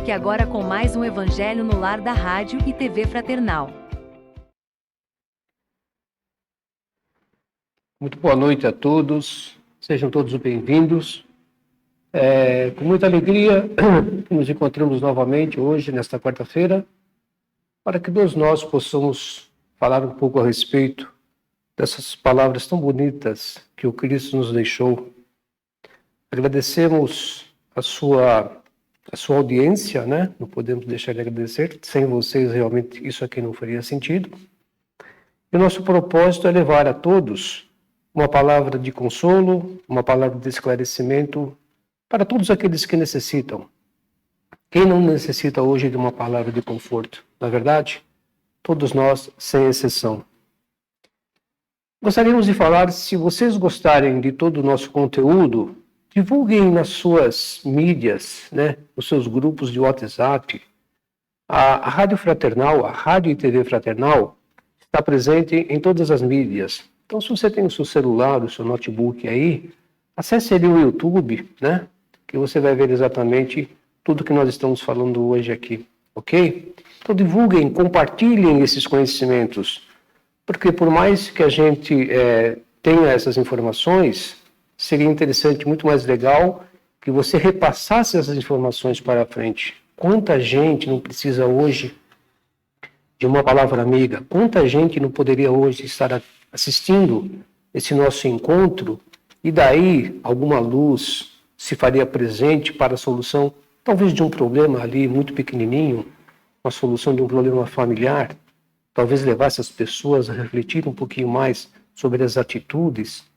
Fique agora com mais um Evangelho no Lar da Rádio e TV Fraternal. Muito boa noite a todos, sejam todos bem-vindos. Com muita alegria nos encontramos novamente hoje, nesta quarta-feira, para que todos nós possamos falar um pouco a respeito dessas palavras tão bonitas que o Cristo nos deixou. Agradecemos a sua audiência, né? Não podemos deixar de agradecer. Sem vocês, realmente, isso aqui não faria sentido. E o nosso propósito é levar a todos uma palavra de consolo, uma palavra de esclarecimento para todos aqueles que necessitam. Quem não necessita hoje de uma palavra de conforto? Na verdade, todos nós, sem exceção. Gostaríamos de falar, se vocês gostarem de todo o nosso conteúdo, divulguem nas suas mídias, né, nos seus grupos de WhatsApp. A Rádio Fraternal, a Rádio e TV Fraternal, está presente em todas as mídias. Então, se você tem o seu celular, o seu notebook aí, acesse ali o YouTube, né, que você vai ver exatamente tudo que nós estamos falando hoje aqui, ok? Então, divulguem, compartilhem esses conhecimentos, porque por mais que a gente tenha essas informações, seria interessante, muito mais legal, que você repassasse essas informações para frente. Quanta gente não precisa hoje de uma palavra amiga? Quanta gente não poderia hoje estar assistindo esse nosso encontro e daí alguma luz se faria presente para a solução, talvez de um problema ali muito pequenininho, uma solução de um problema familiar, talvez levasse as pessoas a refletir um pouquinho mais sobre as atitudes.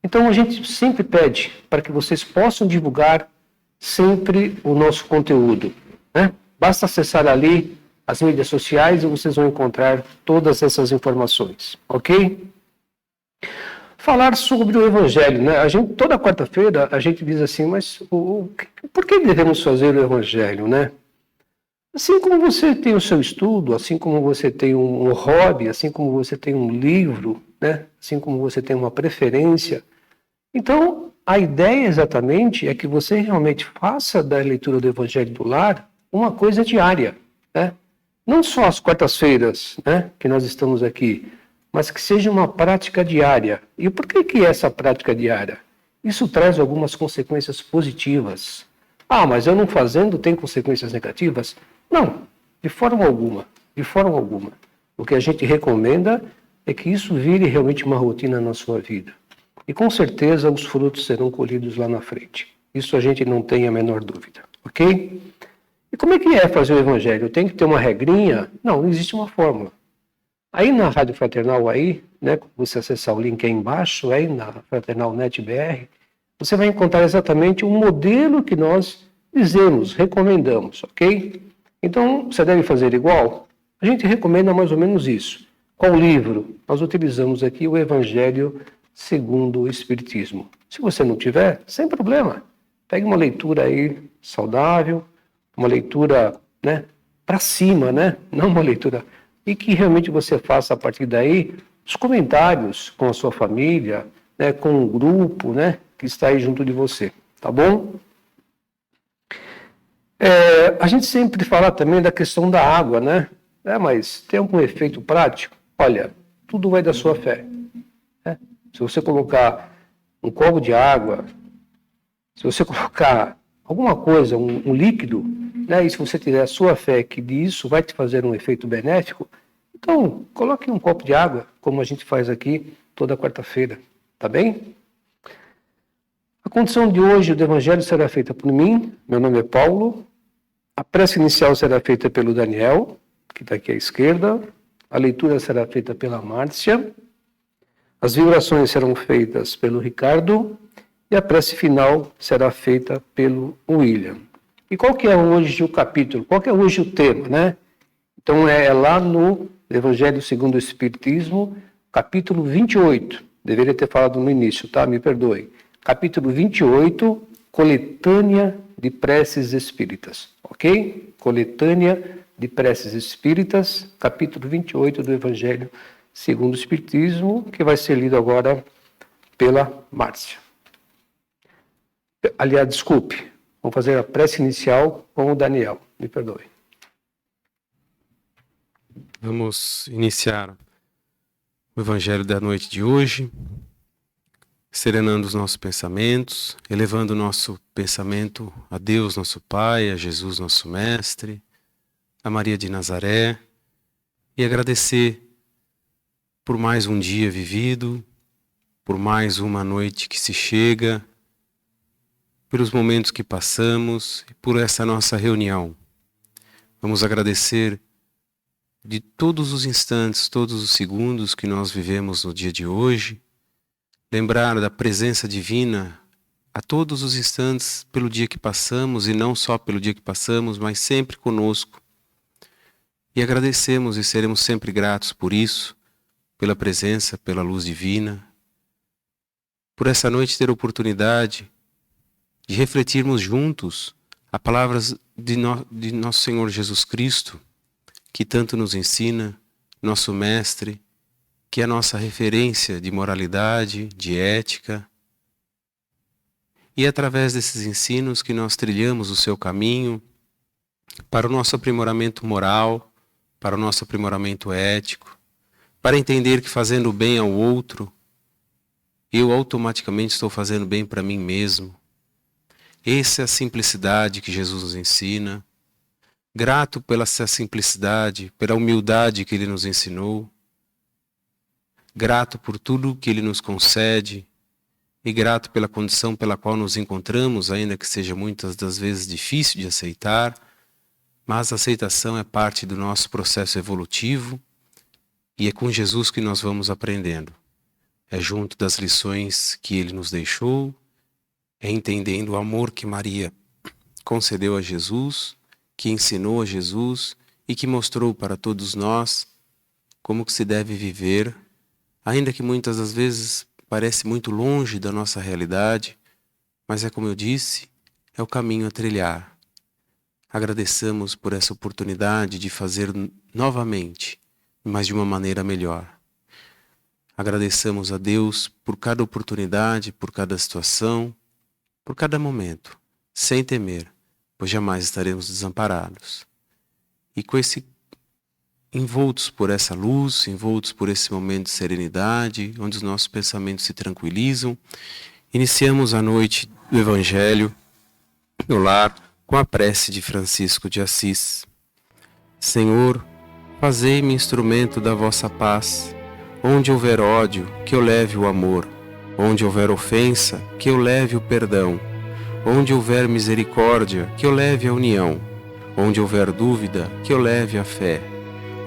Então, a gente sempre pede para que vocês possam divulgar sempre o nosso conteúdo, né? Basta acessar ali as mídias sociais e vocês vão encontrar todas essas informações, ok? Falar sobre o Evangelho, né? Toda quarta-feira a gente diz assim, mas por que devemos fazer o Evangelho, né? Assim como você tem o seu estudo, assim como você tem um hobby, assim como você tem um livro, né? Assim como você tem uma preferência. Então, a ideia exatamente é que você realmente faça da leitura do Evangelho do Lar uma coisa diária, né? Não só às quartas-feiras, né, que nós estamos aqui, mas que seja uma prática diária. E por que é essa prática diária? Isso traz algumas consequências positivas. Ah, mas eu não fazendo tem consequências negativas? Não, de forma alguma, de forma alguma. O que a gente recomenda é que isso vire realmente uma rotina na sua vida. E com certeza os frutos serão colhidos lá na frente. Isso a gente não tem a menor dúvida, ok? E como é que é fazer o Evangelho? Tem que ter uma regrinha? Não existe uma fórmula. Aí na Rádio Fraternal, aí, né, você acessar o link aí embaixo, aí na Fraternal Net BR, você vai encontrar exatamente o modelo que nós dizemos, recomendamos, ok? Então, você deve fazer igual? A gente recomenda mais ou menos isso. Qual livro? Nós utilizamos aqui o Evangelho segundo o Espiritismo. Se você não tiver, sem problema. Pegue uma leitura aí saudável, uma leitura, né, para cima, né? Não uma leitura. E que realmente você faça a partir daí os comentários com a sua família, né, com o grupo, né, que está aí junto de você. Tá bom? A gente sempre fala também da questão da água, né? Mas tem algum efeito prático? Olha, tudo vai da sua fé. Né? Se você colocar um copo de água, se você colocar alguma coisa, um líquido, né, e se você tiver a sua fé que disso vai te fazer um efeito benéfico, então coloque um copo de água, como a gente faz aqui toda quarta-feira, tá bem? A condição de hoje do Evangelho será feita por mim, meu nome é Paulo, a prece inicial será feita pelo Daniel, que está aqui à esquerda, a leitura será feita pela Márcia, as vibrações serão feitas pelo Ricardo e a prece final será feita pelo William. E qual que é hoje o capítulo? Qual que é hoje o tema, né? Então é lá no Evangelho segundo o Espiritismo, capítulo 28. Deveria ter falado no início, tá? Me perdoe. Capítulo 28, coletânea de preces espíritas, ok? Coletânea de preces espíritas, capítulo 28 do Evangelho segundo o Espiritismo, que vai ser lido agora pela Márcia. Aliás, desculpe, Vamos fazer a prece inicial com o Daniel. Me perdoe. Vamos iniciar o Evangelho da noite de hoje, serenando os nossos pensamentos, elevando o nosso pensamento a Deus, nosso Pai, a Jesus, nosso Mestre, a Maria de Nazaré, e agradecer por mais um dia vivido, por mais uma noite que se chega, pelos momentos que passamos e por essa nossa reunião. Vamos agradecer de todos os instantes, todos os segundos que nós vivemos no dia de hoje, lembrar da presença divina a todos os instantes pelo dia que passamos, e não só pelo dia que passamos, mas sempre conosco. E agradecemos e seremos sempre gratos por isso, pela presença, pela luz divina, por essa noite ter a oportunidade de refletirmos juntos as palavras de nosso Senhor Jesus Cristo, que tanto nos ensina, nosso Mestre, que é a nossa referência de moralidade, de ética. E é através desses ensinos que nós trilhamos o seu caminho para o nosso aprimoramento moral, para o nosso aprimoramento ético, para entender que fazendo bem ao outro, eu automaticamente estou fazendo bem para mim mesmo. Essa é a simplicidade que Jesus nos ensina. Grato pela essa simplicidade, pela humildade que Ele nos ensinou. Grato por tudo que Ele nos concede. E grato pela condição pela qual nos encontramos, ainda que seja muitas das vezes difícil de aceitar. Mas a aceitação é parte do nosso processo evolutivo. E é com Jesus que nós vamos aprendendo. É junto das lições que Ele nos deixou. É entendendo o amor que Maria concedeu a Jesus, que ensinou a Jesus e que mostrou para todos nós como que se deve viver, ainda que muitas das vezes parece muito longe da nossa realidade, mas é como eu disse, é o caminho a trilhar. Agradeçamos por essa oportunidade de fazer novamente, mas de uma maneira melhor. Agradeçamos a Deus por cada oportunidade, por cada situação, por cada momento, sem temer, pois jamais estaremos desamparados. E com envoltos por essa luz, envoltos por esse momento de serenidade, onde os nossos pensamentos se tranquilizam, iniciamos a noite do Evangelho no lar com a prece de Francisco de Assis. Senhor, fazei-me instrumento da vossa paz. Onde houver ódio, que eu leve o amor. Onde houver ofensa, que eu leve o perdão. Onde houver misericórdia, que eu leve a união. Onde houver dúvida, que eu leve a fé.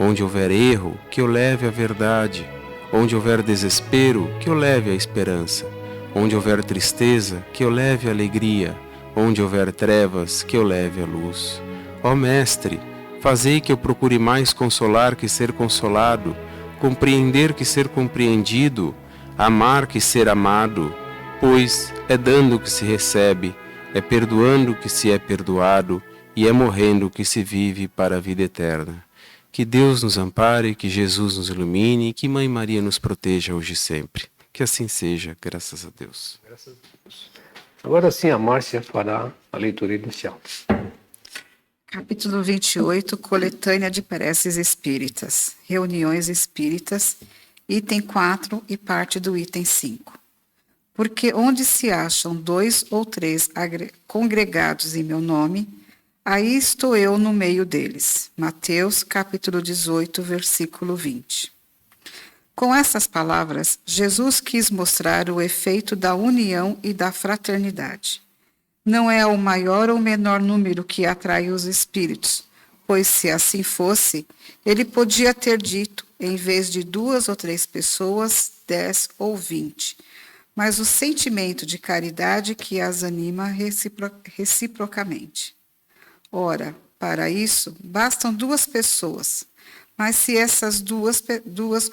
Onde houver erro, que eu leve a verdade. Onde houver desespero, que eu leve a esperança. Onde houver tristeza, que eu leve a alegria. Onde houver trevas, que eu leve a luz. Ó Mestre, fazei que eu procure mais consolar que ser consolado, compreender que ser compreendido, amar que ser amado, pois é dando que se recebe, é perdoando que se é perdoado, e é morrendo que se vive para a vida eterna. Que Deus nos ampare, que Jesus nos ilumine, e que Mãe Maria nos proteja hoje e sempre. Que assim seja, graças a Deus. Graças a Deus. Agora sim, a Márcia fará a leitura inicial. Capítulo 28, Coletânea de Preces Espíritas, Reuniões Espíritas, item 4 e parte do item 5. Porque onde se acham 2 ou 3 congregados em meu nome, aí estou eu no meio deles. Mateus, capítulo 18, versículo 20. Com essas palavras, Jesus quis mostrar o efeito da união e da fraternidade. Não é o maior ou menor número que atrai os espíritos, pois se assim fosse, ele podia ter dito, em vez de 2 ou 3 pessoas, 10 ou 20, mas o sentimento de caridade que as anima reciprocamente. Ora, para isso, bastam 2 pessoas, mas se essas duas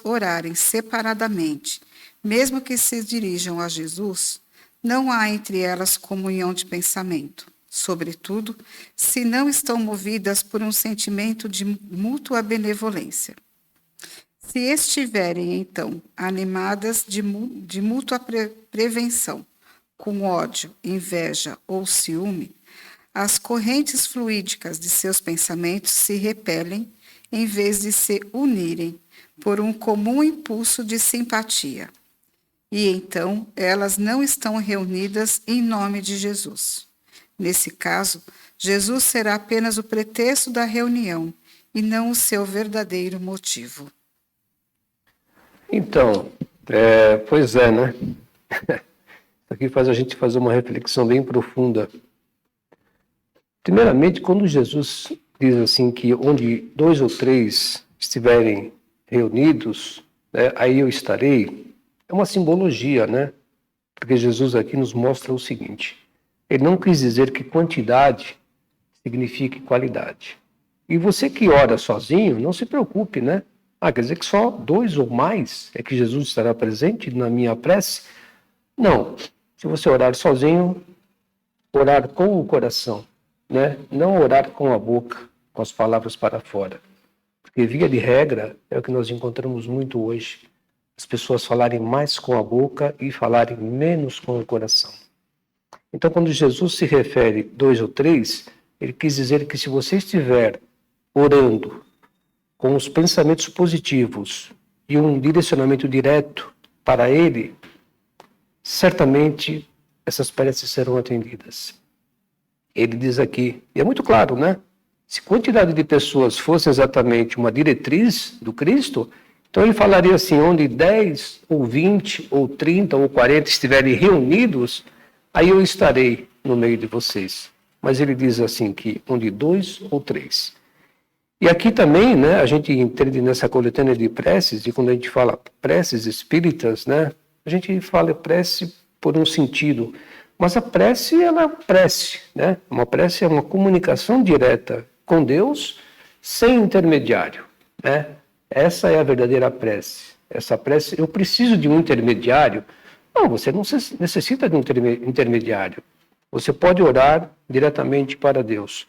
orarem separadamente, mesmo que se dirijam a Jesus, não há entre elas comunhão de pensamento, sobretudo se não estão movidas por um sentimento de mútua benevolência. Se estiverem, então, animadas de mútua prevenção, com ódio, inveja ou ciúme, as correntes fluídicas de seus pensamentos se repelem em vez de se unirem por um comum impulso de simpatia. E então elas não estão reunidas em nome de Jesus. Nesse caso, Jesus será apenas o pretexto da reunião e não o seu verdadeiro motivo. Então, pois é, né? Isso aqui faz a gente fazer uma reflexão bem profunda. Primeiramente, quando Jesus diz assim que onde 2 ou 3 estiverem reunidos, né, aí eu estarei, é uma simbologia, né? Porque Jesus aqui nos mostra o seguinte: ele não quis dizer que quantidade signifique qualidade. E você que ora sozinho, não se preocupe, né? Quer dizer que só 2 ou mais é que Jesus estará presente na minha prece? Não. Se você orar sozinho, orar com o coração, né? Não orar com a boca, com as palavras para fora. Porque, via de regra, é o que nós encontramos muito hoje. As pessoas falarem mais com a boca e falarem menos com o coração. Então, quando Jesus se refere 2 ou 3, ele quis dizer que se você estiver orando com os pensamentos positivos e um direcionamento direto para ele, certamente essas preces serão atendidas. Ele diz aqui, e é muito claro, né? Se quantidade de pessoas fosse exatamente uma diretriz do Cristo, então ele falaria assim, onde 10 ou 20 ou 30 ou 40 estiverem reunidos, aí eu estarei no meio de vocês. Mas ele diz assim que onde 2 ou 3. E aqui também, né, a gente entende nessa coletânea de preces, e quando a gente fala preces espíritas, né, a gente fala prece por um sentido, mas a prece, ela é prece, né? Uma prece é uma comunicação direta com Deus, sem intermediário, né? Essa é a verdadeira prece. Essa prece, eu preciso de um intermediário? Não, você não necessita de um intermediário. Você pode orar diretamente para Deus.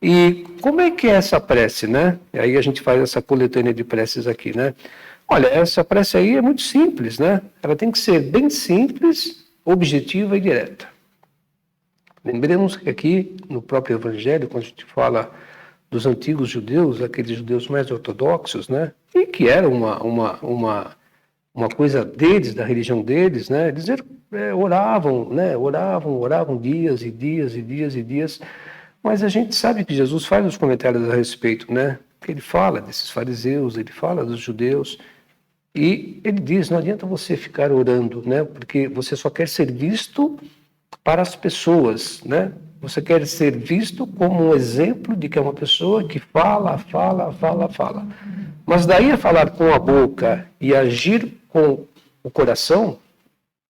E como é que é essa prece, né? E aí a gente faz essa coletânea de preces aqui, né? Olha, essa prece aí é muito simples, né? Ela tem que ser bem simples, objetiva e direta. Lembremos que aqui, no próprio Evangelho, quando a gente fala dos antigos judeus, aqueles judeus mais ortodoxos, né? E que era uma coisa deles, da religião deles, né? Eles oravam, né? Oravam dias e dias e dias e dias. Mas a gente sabe que Jesus faz os comentários a respeito, né? Que ele fala desses fariseus, ele fala dos judeus, e ele diz, não adianta você ficar orando, né? Porque você só quer ser visto para as pessoas, né? Você quer ser visto como um exemplo de que é uma pessoa que fala. Mas daí a falar com a boca e agir com o coração,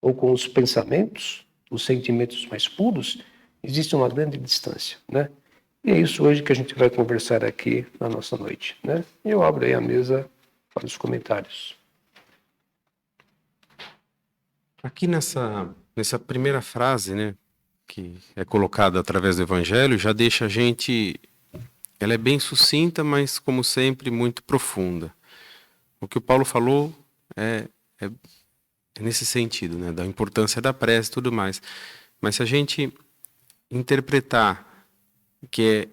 ou com os pensamentos, os sentimentos mais puros, existe uma grande distância, né? E é isso hoje que a gente vai conversar aqui na nossa noite, né? E eu abro aí a mesa para os comentários. Aqui nessa primeira frase, né, que é colocada através do Evangelho, já deixa a gente... Ela é bem sucinta, mas, como sempre, muito profunda. O que o Paulo falou é nesse sentido, né, da importância da prece e tudo mais. Mas se a gente interpretar que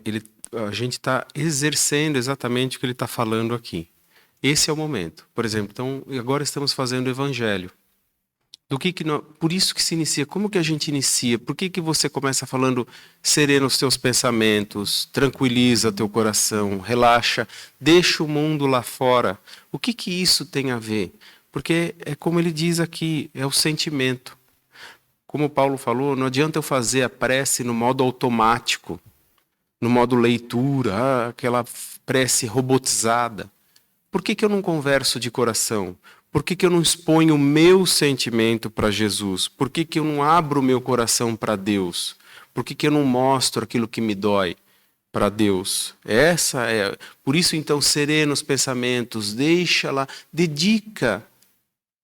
a gente está exercendo exatamente o que ele está falando aqui. Esse é o momento. Por exemplo, então, agora estamos fazendo o Evangelho. Por isso que se inicia. Como que a gente inicia? Por que você começa falando serena os teus pensamentos, tranquiliza teu coração, relaxa, deixa o mundo lá fora? O que isso tem a ver? Porque é como ele diz aqui, é o sentimento. Como o Paulo falou, não adianta eu fazer a prece no modo automático, no modo leitura, aquela prece robotizada. Por que eu não converso de coração? Por que eu não exponho o meu sentimento para Jesus? Por que eu não abro o meu coração para Deus? Por que eu não mostro aquilo que me dói para Deus? Por isso, então, serena os pensamentos, deixa lá, dedica,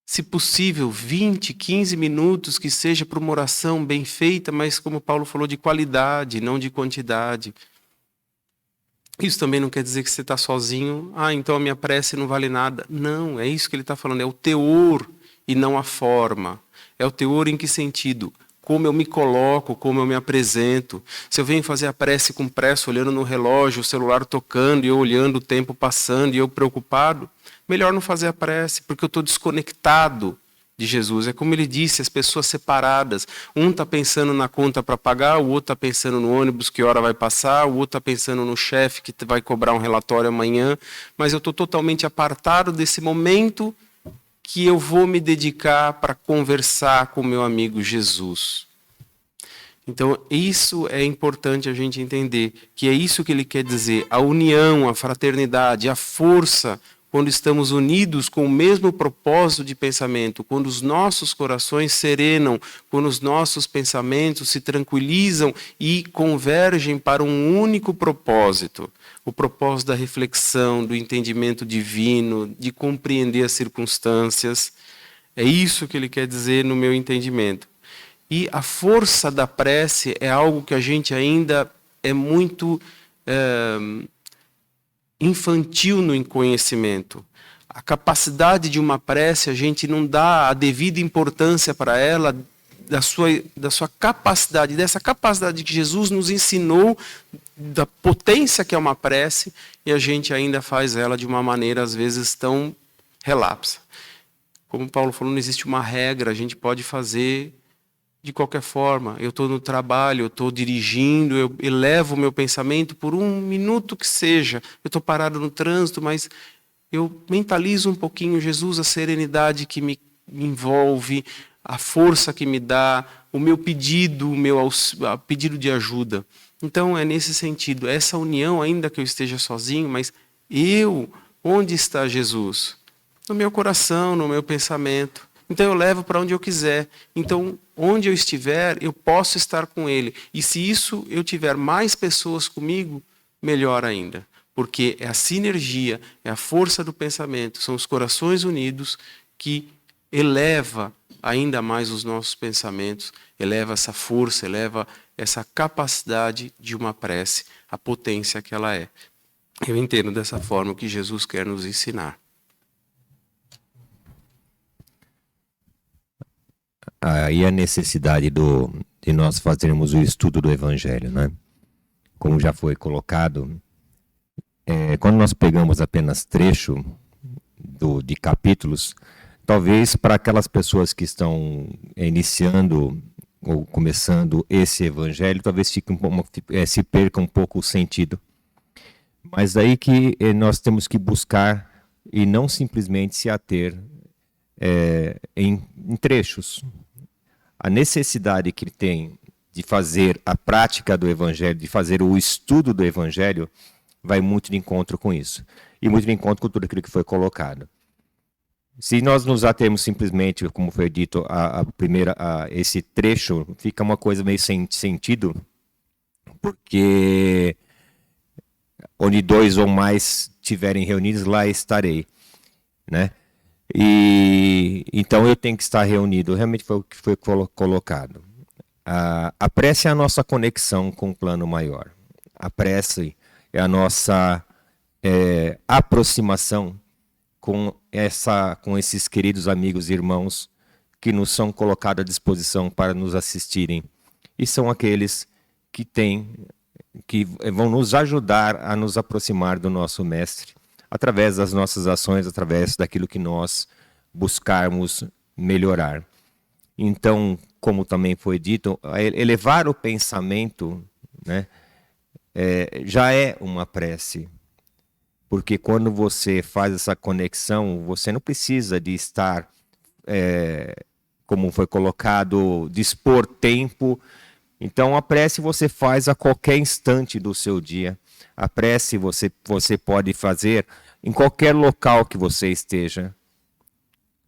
se possível, 20, 15 minutos, que seja para uma oração bem feita, mas, como Paulo falou, de qualidade, não de quantidade. Isso também não quer dizer que você está sozinho. Então a minha prece não vale nada. Não, é isso que ele está falando. É o teor e não a forma. É o teor em que sentido? como eu me coloco, como eu me apresento. Se eu venho fazer a prece com pressa, olhando no relógio, o celular tocando, e eu olhando o tempo passando, e eu preocupado, melhor não fazer a prece, porque eu estou desconectado de Jesus. É como ele disse, as pessoas separadas. Um está pensando na conta para pagar, o outro está pensando no ônibus, que hora vai passar, o outro está pensando no chefe que vai cobrar um relatório amanhã, mas eu estou totalmente apartado desse momento que eu vou me dedicar para conversar com o meu amigo Jesus. Então, isso é importante a gente entender, que é isso que ele quer dizer, a união, a fraternidade, a força, quando estamos unidos com o mesmo propósito de pensamento, quando os nossos corações serenam, quando os nossos pensamentos se tranquilizam e convergem para um único propósito, o propósito da reflexão, do entendimento divino, de compreender as circunstâncias. É isso que ele quer dizer no meu entendimento. E a força da prece é algo que a gente ainda é muito infantil no conhecimento. A capacidade de uma prece, a gente não dá a devida importância para ela, da sua capacidade, dessa capacidade que Jesus nos ensinou, da potência que é uma prece, e a gente ainda faz ela de uma maneira, às vezes, tão relapsa. Como Paulo falou, não existe uma regra, a gente pode fazer de qualquer forma. Eu estou no trabalho, eu estou dirigindo, eu elevo o meu pensamento por um minuto que seja. Eu estou parado no trânsito, mas eu mentalizo um pouquinho Jesus, a serenidade que me envolve, a força que me dá, o meu pedido, pedido de ajuda. Então é nesse sentido, essa união, ainda que eu esteja sozinho, mas onde está Jesus? No meu coração, no meu pensamento. Então eu levo para onde eu quiser. Então, onde eu estiver, eu posso estar com ele. E se isso eu tiver mais pessoas comigo, melhor ainda. Porque é a sinergia, é a força do pensamento, são os corações unidos que eleva ainda mais os nossos pensamentos, eleva essa força, eleva essa capacidade de uma prece, a potência que ela é. Eu entendo dessa forma o que Jesus quer nos ensinar. Aí a necessidade de nós fazermos o estudo do Evangelho, né? Como já foi colocado, quando nós pegamos apenas trecho de capítulos, talvez para aquelas pessoas que estão iniciando ou começando esse Evangelho, talvez se perca um pouco o sentido. Mas aí que nós temos que buscar e não simplesmente se ater em trechos. A necessidade que ele tem de fazer a prática do Evangelho, de fazer o estudo do Evangelho, vai muito de encontro com isso. E muito de encontro com tudo aquilo que foi colocado. Se nós nos atermos simplesmente, como foi dito, esse trecho, fica uma coisa meio sem sentido, porque onde dois ou mais estiverem reunidos, lá estarei, né? E então eu tenho que estar reunido. Realmente foi o que foi colocado. A prece é a nossa conexão com o plano maior. A prece é a nossa aproximação com esses queridos amigos e irmãos que nos são colocados à disposição para nos assistirem. E são aqueles que vão nos ajudar a nos aproximar do nosso Mestre, através das nossas ações, através daquilo que nós buscarmos melhorar. Então, como também foi dito, elevar o pensamento, né, já é uma prece. Porque quando você faz essa conexão, você não precisa de estar, como foi colocado, dispor tempo. Então, a prece você faz a qualquer instante do seu dia. A prece você pode fazer em qualquer local que você esteja,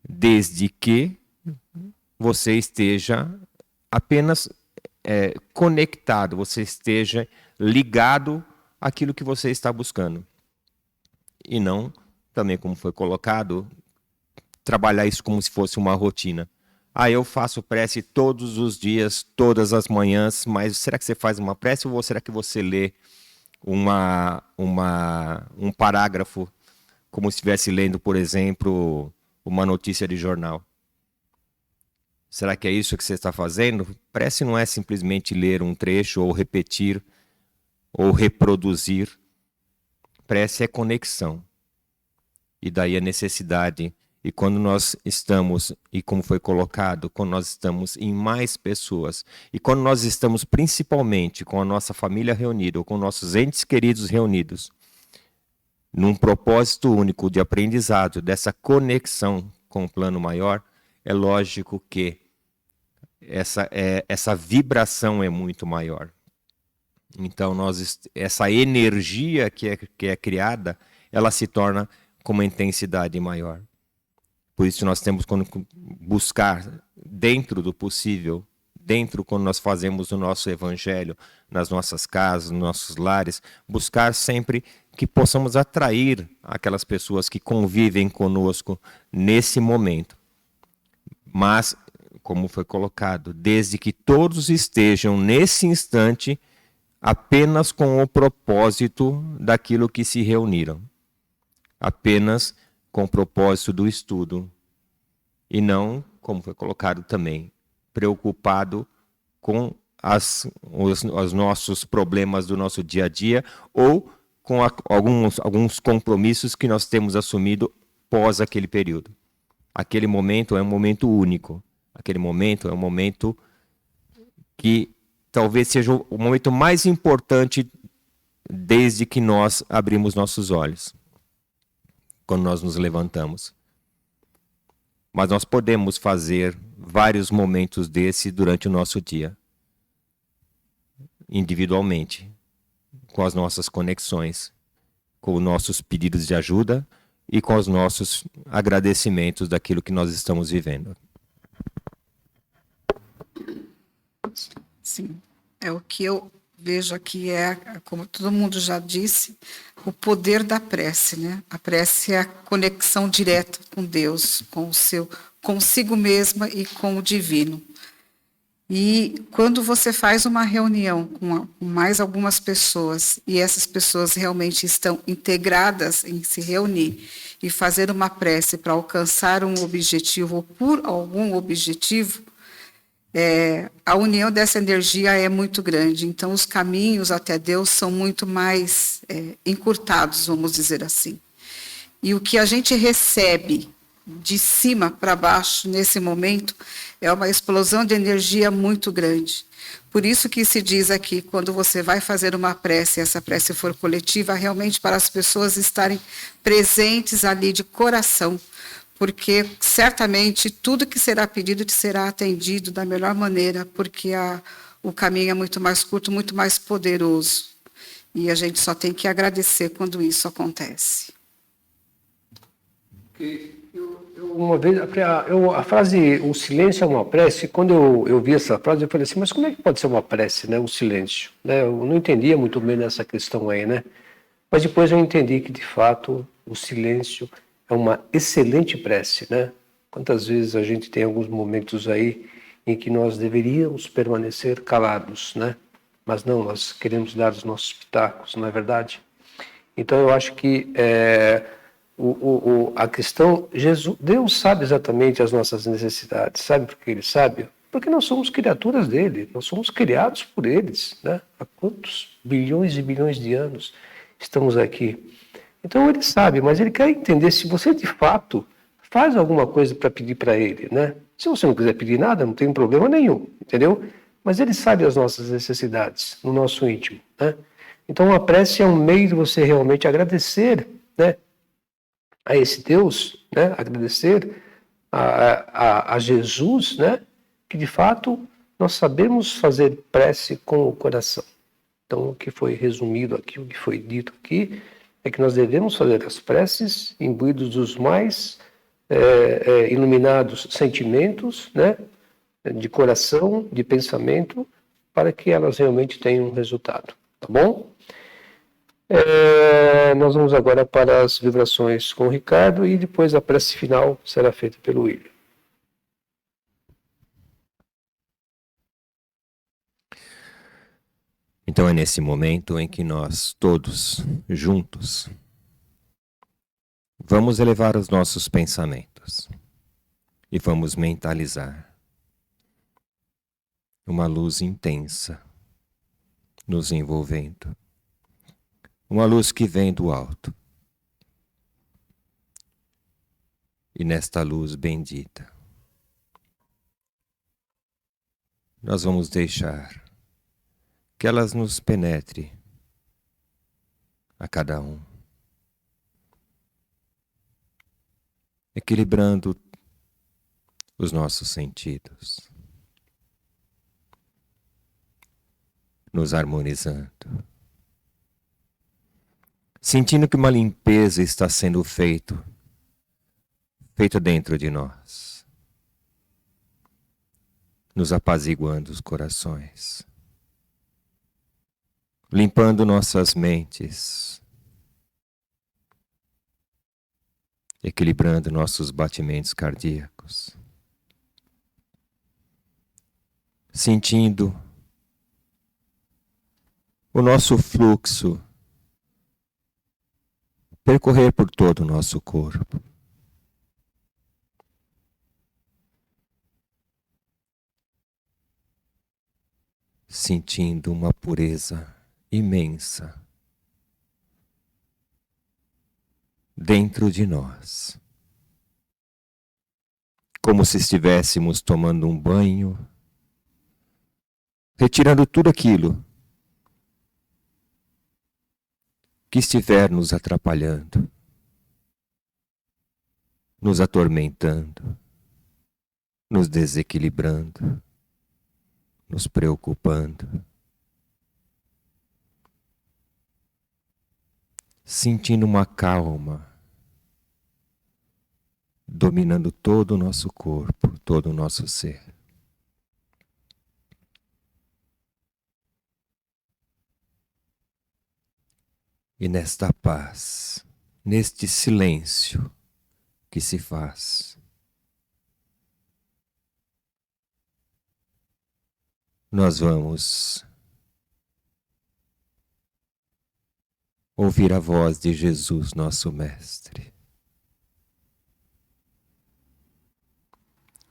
desde que você esteja apenas conectado, você esteja ligado àquilo que você está buscando. E não, também como foi colocado, trabalhar isso como se fosse uma rotina. Eu faço prece todos os dias, todas as manhãs, mas será que você faz uma prece ou será que você lê um parágrafo como se estivesse lendo, por exemplo, uma notícia de jornal? Será que é isso que você está fazendo? Prece não é simplesmente ler um trecho ou repetir ou reproduzir. Prece é conexão. E daí a necessidade. E quando nós estamos, e como foi colocado, quando nós estamos em mais pessoas, e quando nós estamos principalmente com a nossa família reunida, ou com nossos entes queridos reunidos, num propósito único de aprendizado, dessa conexão com o plano maior, é lógico que essa vibração é muito maior. Então, essa energia que é criada, ela se torna com uma intensidade maior. Por isso nós temos que buscar, dentro do possível, quando nós fazemos o nosso evangelho, nas nossas casas, nos nossos lares, buscar sempre que possamos atrair aquelas pessoas que convivem conosco nesse momento. Mas, como foi colocado, desde que todos estejam nesse instante apenas com o propósito daquilo que se reuniram. Apenas com o propósito do estudo. E não, como foi colocado também, preocupado com os nossos problemas do nosso dia a dia ou com alguns compromissos que nós temos assumido pós aquele período. Aquele momento é um momento único. Aquele momento é um momento que talvez seja o momento mais importante desde que nós abrimos nossos olhos, quando nós nos levantamos. Mas nós podemos fazer vários momentos desse durante o nosso dia, individualmente, com as nossas conexões, com os nossos pedidos de ajuda e com os nossos agradecimentos daquilo que nós estamos vivendo. Sim, é o que eu vejo aqui, como todo mundo já disse, o poder da prece, né? A prece é a conexão direta com Deus, consigo mesma e com o divino. E quando você faz uma reunião com mais algumas pessoas, e essas pessoas realmente estão integradas em se reunir e fazer uma prece para alcançar um objetivo ou por algum objetivo, a união dessa energia é muito grande. Então, os caminhos até Deus são muito mais encurtados, vamos dizer assim. E o que a gente recebe de cima para baixo nesse momento é uma explosão de energia muito grande. Por isso que se diz aqui, quando você vai fazer uma prece, essa prece for coletiva, realmente para as pessoas estarem presentes ali de coração, porque certamente tudo que será pedido te será atendido da melhor maneira, porque o caminho é muito mais curto, muito mais poderoso. E a gente só tem que agradecer quando isso acontece. Uma vez, a frase, o silêncio é uma prece, quando eu vi essa frase, eu falei assim, mas como é que pode ser uma prece, né, o silêncio? Né? Eu não entendia muito bem nessa questão aí, né? Mas depois eu entendi que, de fato, o silêncio é uma excelente prece, né? Quantas vezes a gente tem alguns momentos aí em que nós deveríamos permanecer calados, né? Mas não, nós queremos dar os nossos pitacos, não é verdade? Então eu acho que a questão, Deus sabe exatamente as nossas necessidades, sabe por que Ele sabe? Porque nós somos criaturas dele, nós somos criados por eles, né? Há quantos bilhões e bilhões de anos estamos aqui? Então Ele sabe, mas Ele quer entender se você de fato faz alguma coisa para pedir para Ele, né? Se você não quiser pedir nada, não tem problema nenhum, entendeu? Mas Ele sabe as nossas necessidades no nosso íntimo, né? Então a prece é um meio de você realmente agradecer, né, a esse Deus, né, agradecer a Jesus, né, que de fato nós sabemos fazer prece com o coração. Então o que foi resumido aqui, o que foi dito aqui, é que nós devemos fazer as preces imbuídos dos mais iluminados sentimentos, né, de coração, de pensamento, para que elas realmente tenham um resultado, tá bom? Nós vamos agora para as vibrações com o Ricardo e depois a prece final será feita pelo William. Então é nesse momento em que nós todos, juntos, vamos elevar os nossos pensamentos e vamos mentalizar uma luz intensa nos envolvendo, uma luz que vem do alto. E nesta luz bendita, nós vamos deixar que elas nos penetre a cada um, equilibrando os nossos sentidos, nos harmonizando, sentindo que uma limpeza está sendo feita dentro de nós, nos apaziguando os corações, limpando nossas mentes, equilibrando nossos batimentos cardíacos, sentindo o nosso fluxo percorrer por todo o nosso corpo. Sentindo uma pureza imensa dentro de nós, como se estivéssemos tomando um banho, retirando tudo aquilo que estiver nos atrapalhando, nos atormentando, nos desequilibrando, nos preocupando, sentindo uma calma dominando todo o nosso corpo, todo o nosso ser. E nesta paz, neste silêncio que se faz, nós vamos ouvir a voz de Jesus, nosso Mestre,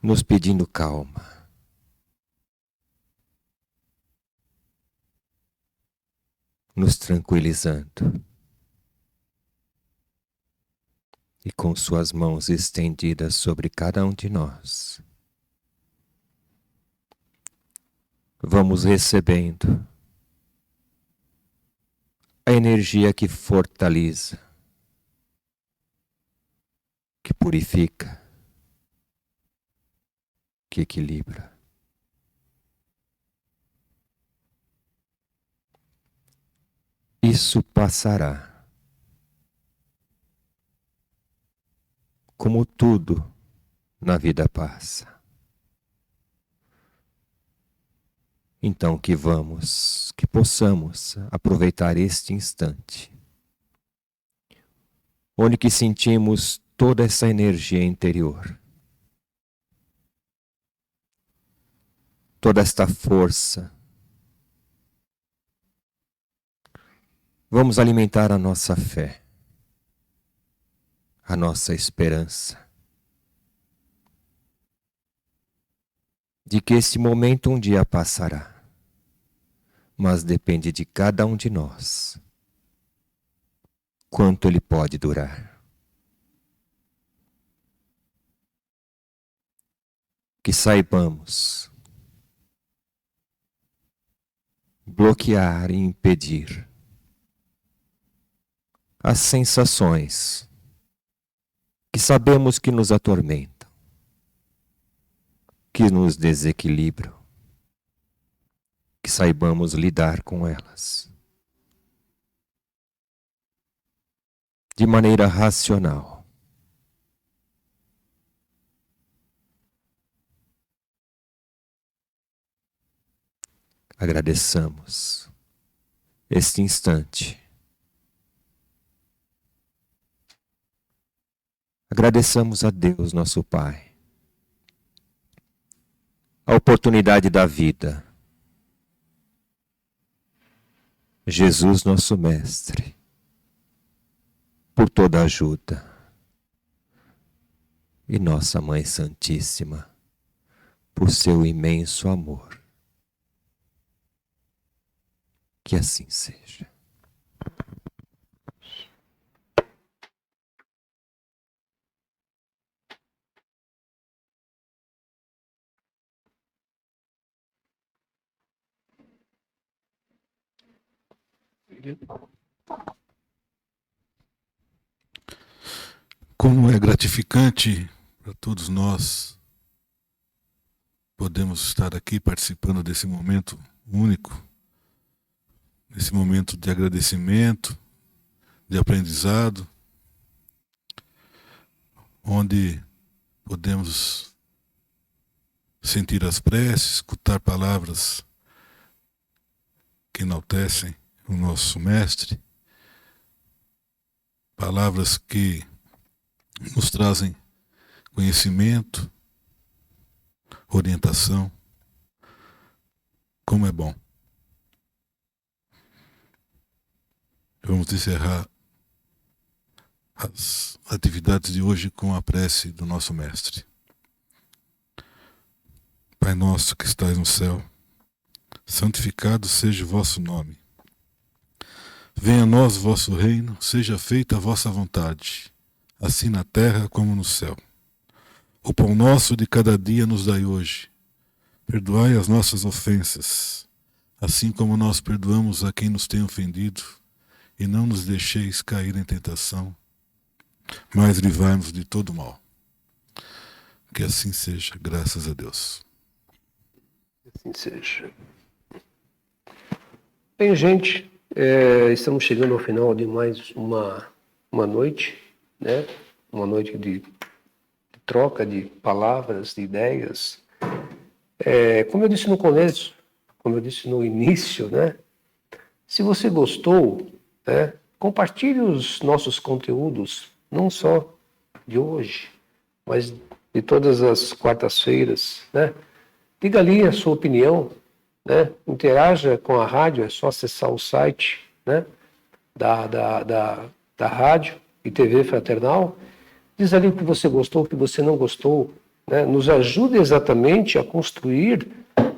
nos pedindo calma, nos tranquilizando, e com suas mãos estendidas sobre cada um de nós, vamos recebendo a energia que fortaleza, que purifica, que equilibra. Isso passará, como tudo na vida passa. Então que possamos aproveitar este instante, onde que sentimos toda essa energia interior, toda esta força. Vamos alimentar a nossa fé, a nossa esperança, de que este momento um dia passará, mas depende de cada um de nós quanto ele pode durar. Que saibamos bloquear e impedir as sensações que sabemos que nos atormentam, que nos desequilibram, que saibamos lidar com elas de maneira racional. Agradeçamos este instante. Agradeçamos a Deus, nosso Pai, a oportunidade da vida, Jesus, nosso Mestre, por toda a ajuda, e Nossa Mãe Santíssima, por seu imenso amor Que assim seja. Como é gratificante para todos nós podemos estar aqui participando desse momento único, nesse momento de agradecimento, de aprendizado, onde podemos sentir as preces, escutar palavras que enaltecem o nosso mestre, palavras que nos trazem conhecimento, orientação. Como é bom. Vamos encerrar as atividades de hoje com a prece do nosso mestre. Pai nosso que estais no céu, santificado seja o vosso nome. Venha a nós o vosso reino, seja feita a vossa vontade, assim na terra como no céu. O pão nosso de cada dia nos dai hoje. Perdoai as nossas ofensas, assim como nós perdoamos a quem nos tem ofendido, e não nos deixeis cair em tentação, mas livrai-nos de todo mal. Que assim seja, graças a Deus. Assim seja. Bem, gente, estamos chegando ao final de mais uma noite, né? Uma noite de troca de palavras, de ideias. Como eu disse no começo, como eu disse no início, né? Se você gostou, né, compartilhe os nossos conteúdos, não só de hoje, mas de todas as quartas-feiras, né? Diga ali a sua opinião, né? Interaja com a rádio, é só acessar o site, né, da rádio e TV Fraternal. Diz ali o que você gostou, o que você não gostou, né? Nos ajude exatamente a construir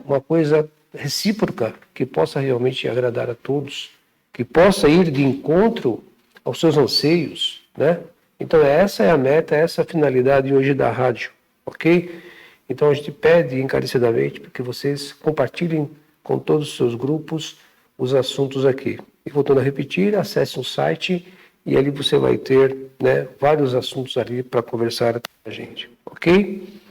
uma coisa recíproca que possa realmente agradar a todos, que possa ir de encontro aos seus anseios, né? Então essa é a meta, essa é a finalidade hoje da rádio, ok? Então a gente pede encarecidamente para que vocês compartilhem com todos os seus grupos os assuntos aqui. E voltando a repetir, acesse um site e ali você vai ter, né, vários assuntos ali para conversar com a gente, ok?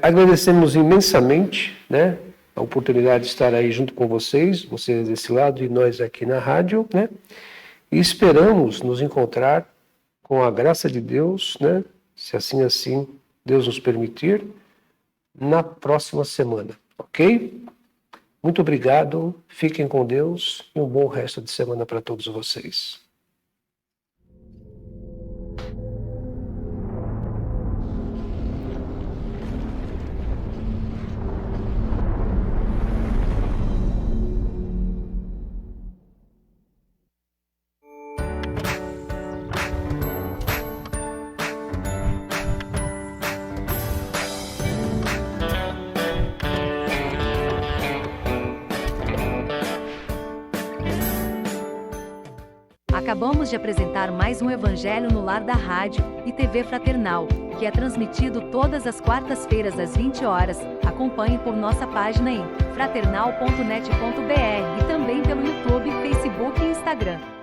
Agradecemos imensamente, né, a oportunidade de estar aí junto com vocês desse lado e nós aqui na rádio, né? E esperamos nos encontrar com a graça de Deus, né, se assim Deus nos permitir, na próxima semana, ok? Muito obrigado, fiquem com Deus e um bom resto de semana para todos vocês. Acabamos de apresentar mais um Evangelho no Lar da Rádio e TV Fraternal, que é transmitido todas as quartas-feiras às 20 horas. Acompanhe por nossa página em fraternal.net.br e também pelo YouTube, Facebook e Instagram.